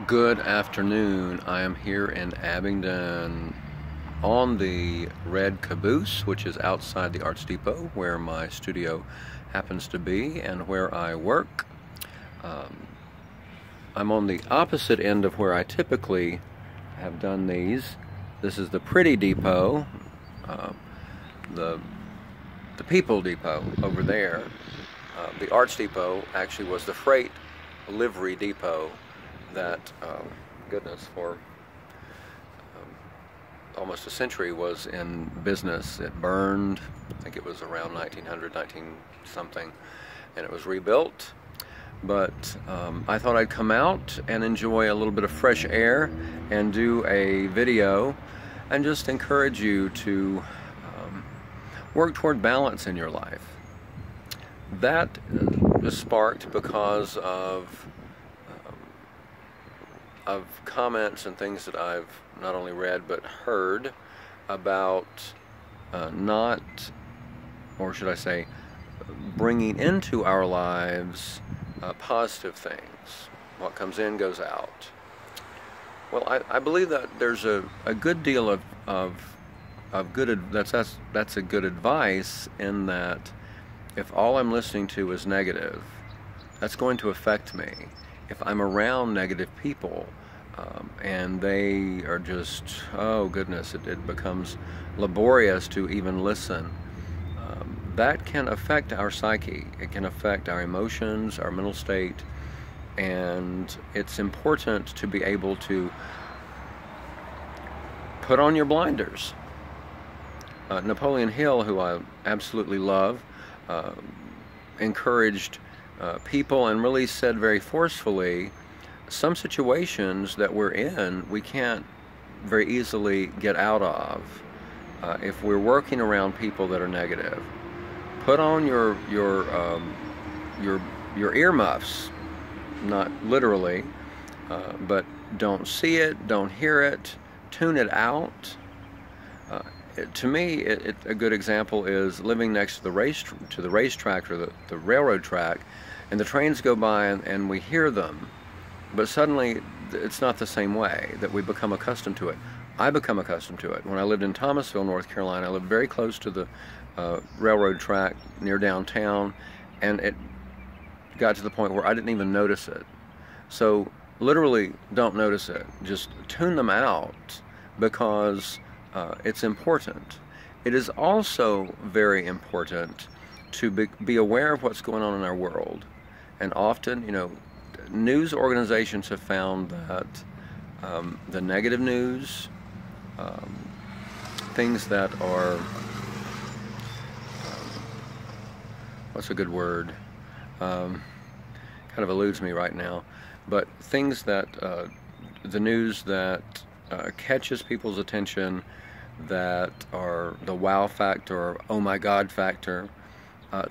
Good afternoon. I am here in Abingdon on the Red Caboose, which is outside the Arts Depot, where my studio happens to be and where I work. I'm on the opposite end of where I typically have done these. This is the Pretty Depot, the People Depot over there. The Arts Depot actually was the Freight Livery Depot that, goodness, for almost a century was in business. It burned, I think it was around 1900, 19 something, and it was rebuilt. But I thought I'd come out and enjoy a little bit of fresh air and do a video and just encourage you to work toward balance in your life. That was sparked because of comments and things that I've not only read but heard about not, or should I say, bringing into our lives positive things. What comes in goes out. Well, I believe that there's a good deal of good that's a good advice, in that if all I'm listening to is negative, that's going to affect me. If I'm around negative people and they are just, oh goodness, it becomes laborious to even listen, that can affect our psyche. It can affect our emotions, our mental state, and it's important to be able to put on your blinders. Napoleon Hill, who I absolutely love, encouraged people and really said very forcefully, some situations that we're in, we can't very easily get out of if we're working around people that are negative. Put on your earmuffs, not literally, but don't see it, don't hear it, tune it out. To me, a good example is living next to the racetrack or the railroad track, and the trains go by and we hear them, but suddenly it's not the same way, that we become accustomed to it. I become accustomed to it. When I lived in Thomasville, North Carolina, I lived very close to the railroad track near downtown, and it got to the point where I didn't even notice it. So literally, don't notice it. Just tune them out, because it's important. It is also very important to be aware of what's going on in our world. And often, news organizations have found that the negative news, things that are, what's a good word? Kind of eludes me right now. But things that, the news that catches people's attention, that are the wow factor or oh my God factor,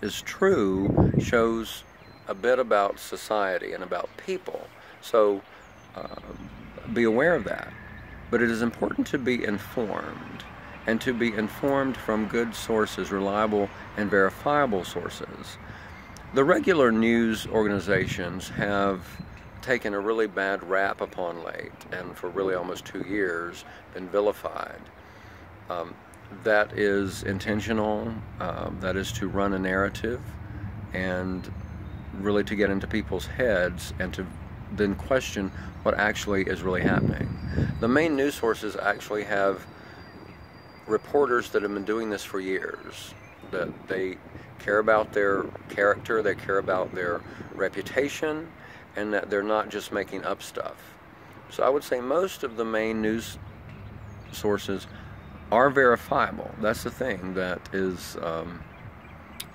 is true, shows a bit about society and about people. So be aware of that. But it is important to be informed, and to be informed from good sources, reliable and verifiable sources. The regular news organizations have taken a really bad rap upon late, and for really almost 2 years been vilified. That is intentional. That is to run a narrative and really to get into people's heads and to then question what actually is really happening. The main news sources actually have reporters that have been doing this for years, that they care about their character, they care about their reputation, and that they're not just making up stuff. So I would say most of the main news sources are verifiable. That's the thing that is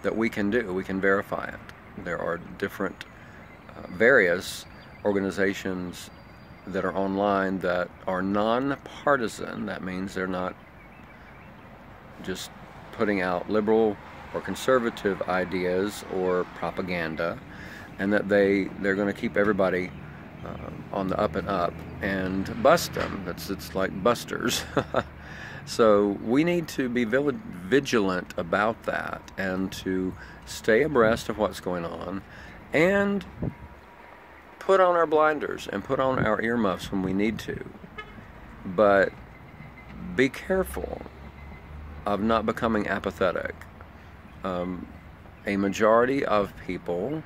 that we can do. We can verify it. There are different various organizations that are online that are non-partisan. That means they're not just putting out liberal or conservative ideas or propaganda, and that they're going to keep everybody on the up and up and bust them. It's like busters. So we need to be vigilant about that, and to stay abreast of what's going on, and put on our blinders and put on our earmuffs when we need to, but be careful of not becoming apathetic. A majority of people,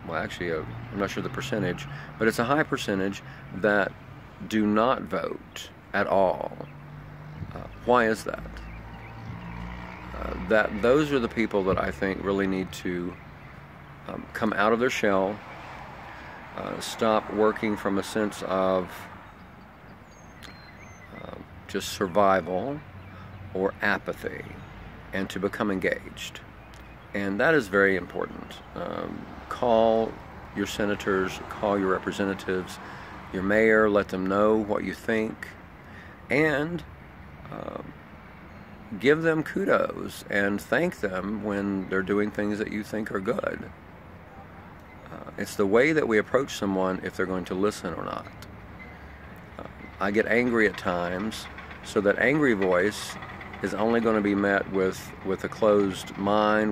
well actually I'm not sure the percentage, but it's a high percentage that do not vote at all. Why is that? Those are the people that I think really need to come out of their shell, stop working from a sense of just survival or apathy, and to become engaged. And that is very important. Call your senators, call your representatives, your mayor, let them know what you think, and give them kudos and thank them when they're doing things that you think are good. It's the way that we approach someone if they're going to listen or not. I get angry at times, so that angry voice is only going to be met with a closed mind,